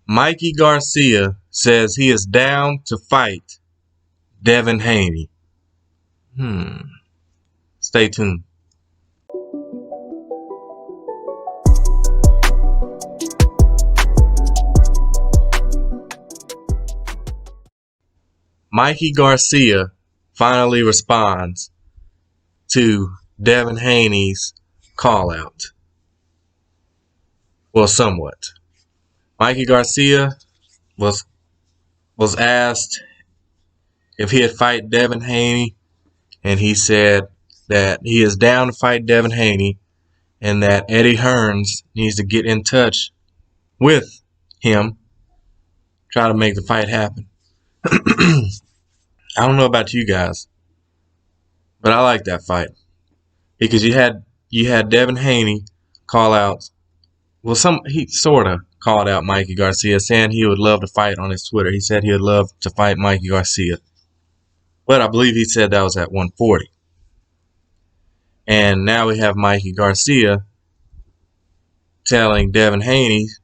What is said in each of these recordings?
Mikey Garcia says he is down to fight Devin Haney. Stay tuned. Mikey Garcia finally responds to Devin Haney's call out. Well, somewhat. Mikey Garcia was asked if he'd fight Devin Haney, and he said that he is down to fight Devin Haney and that Eddie Hearns needs to get in touch with him, try to make the fight happen. I don't know about you guys, but I like that fight because you had Devin Haney call out. Well, he sort of called out Mikey Garcia, saying he would love to fight on his Twitter. He said he would love to fight Mikey Garcia, but I believe he said that was at 140. And now we have Mikey Garcia telling Devin Haney's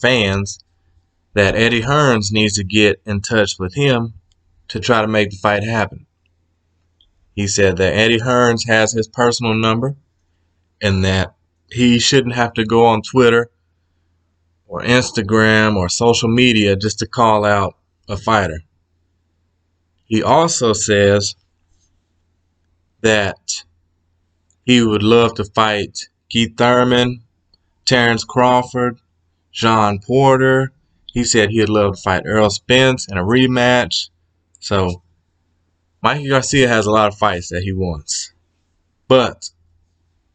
fans that Eddie Hearns needs to get in touch with him to try to make the fight happen. He said that Eddie Hearns has his personal number and that he shouldn't have to go on Twitter or Instagram or social media just to call out a fighter. He also says that he would love to fight Keith Thurman, Terrence Crawford, John Porter. He said he'd love to fight Errol Spence in a rematch. So Mikey Garcia has a lot of fights that he wants. But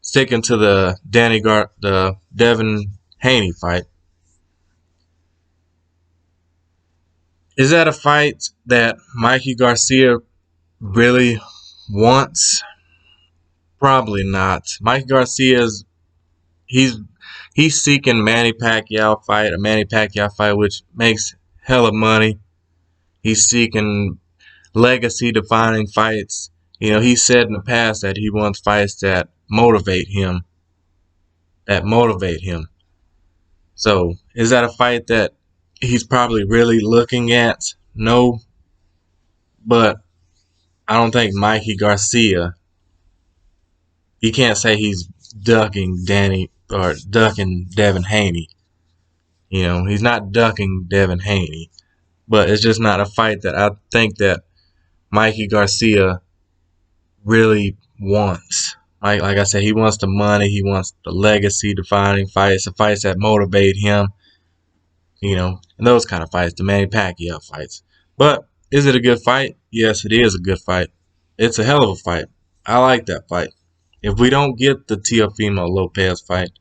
sticking to the Devin Haney fight, is that a fight that Mikey Garcia really wants? Probably not. Mikey Garcia he's seeking a Manny Pacquiao fight, which makes hella money. He's seeking legacy-defining fights. He said in the past that he wants fights that motivate him. So, is that a fight that he's probably really looking at? No. But I don't think Mikey Garcia, you can't say he's ducking Devin Haney. He's not ducking Devin Haney. But it's just not a fight that I think that Mikey Garcia really wants. Like I said, he wants the money. He wants the legacy-defining fights, the fights that motivate him. And those kind of fights, the Manny Pacquiao fights. But is it a good fight? Yes, it is a good fight. It's a hell of a fight. I like that fight. If we don't get the Teofimo Lopez fight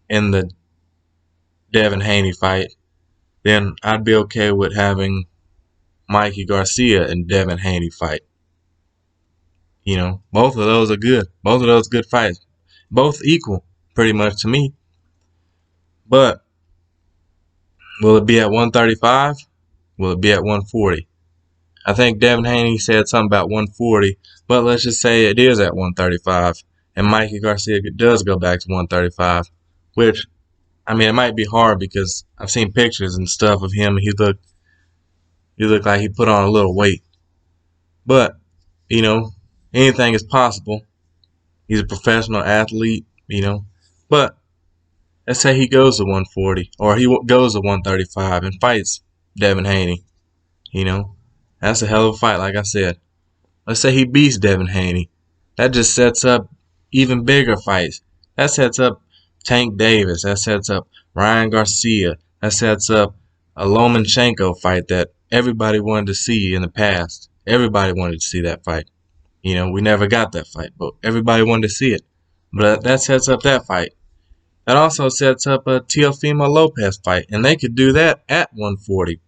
and the Devin Haney fight, then I'd be okay with having Mikey Garcia and Devin Haney fight. Both of those are good. Both of those good fights. Both equal, pretty much to me. But will it be at 135? Will it be at 140? I think Devin Haney said something about 140, but let's just say it is at 135, and Mikey Garcia does go back to 135, which, it might be hard because I've seen pictures and stuff of him. He looked like he put on a little weight. But, anything is possible. He's a professional athlete, But let's say he goes to 140 or he goes to 135 and fights Devin Haney. That's a hell of a fight, like I said. Let's say he beats Devin Haney. That just sets up even bigger fights. That sets up Tank Davis. That sets up Ryan Garcia. That sets up a Lomachenko fight that everybody wanted to see in the past. Everybody wanted to see that fight. We never got that fight, but everybody wanted to see it. But that sets up that fight. That also sets up a Teofimo Lopez fight, and they could do that at 140.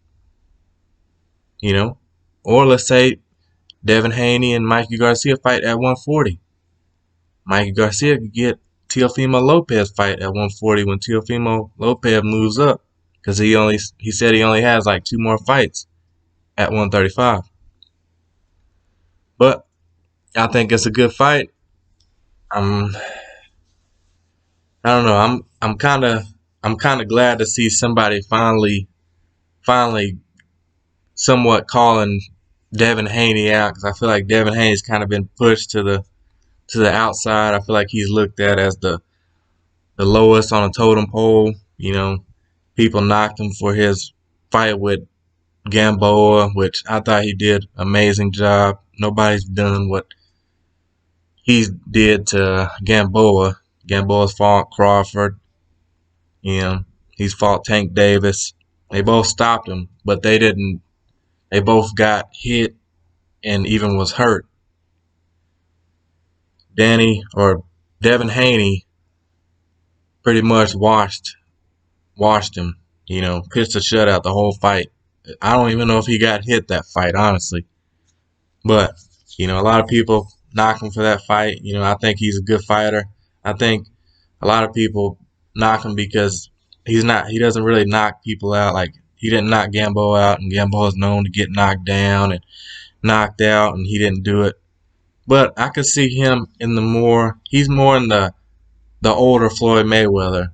Or let's say Devin Haney and Mikey Garcia fight at 140. Mikey Garcia could get Teofimo Lopez fight at 140 when Teofimo Lopez moves up, because he said he only has like 2 more fights at 135. But I think it's a good fight. I don't know. I'm kind of I'm kind of glad to see somebody finally somewhat calling Devin Haney out, because I feel like Devin Haney's kind of been pushed to the outside. I feel like he's looked at as the lowest on a totem pole. People knocked him for his fight with Gamboa, which I thought he did an amazing job. Nobody's done what he did to Gamboa. Gamboa's fought Crawford. He's fought Tank Davis. They both stopped him, but they didn't. They both got hit and even was hurt. Devin Haney pretty much washed him. Pitched a shutout the whole fight. I don't even know if he got hit that fight, honestly. But a lot of people knock him for that fight. I think he's a good fighter. I think a lot of people knock him because he doesn't really knock people out. Like, he didn't knock Gamboa out, and Gamboa is known to get knocked down and knocked out, and he didn't do it. But I could see him he's more in the older Floyd Mayweather,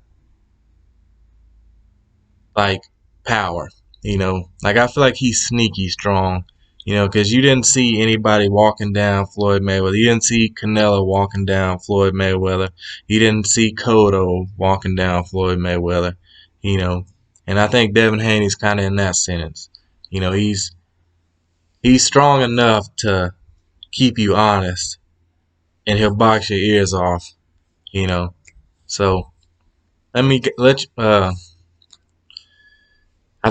like, power. Like, I feel like he's sneaky strong. Because you didn't see anybody walking down Floyd Mayweather. You didn't see Canelo walking down Floyd Mayweather. You didn't see Cotto walking down Floyd Mayweather. And I think Devin Haney's kind of in that sentence. He's strong enough to keep you honest, and he'll box your ears off. So let me let you, I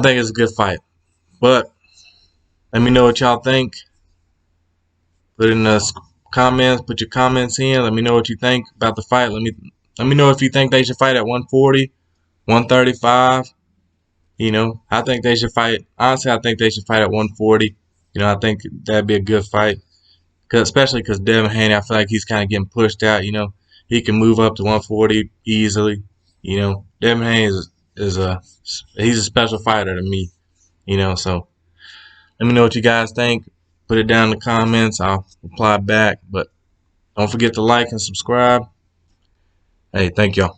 think it's a good fight, but let me know what y'all think. Put in the comments. Put your comments in. Let me know what you think about the fight. Let me know if you think they should fight at 140, 135. I think they should fight. Honestly, I think they should fight at 140. I think that'd be a good fight. Especially because Devin Haney, I feel like he's kind of getting pushed out. He can move up to 140 easily. Devin Haney he's a special fighter to me. So let me know what you guys think. Put it down in the comments. I'll reply back. But don't forget to like and subscribe. Hey, thank y'all.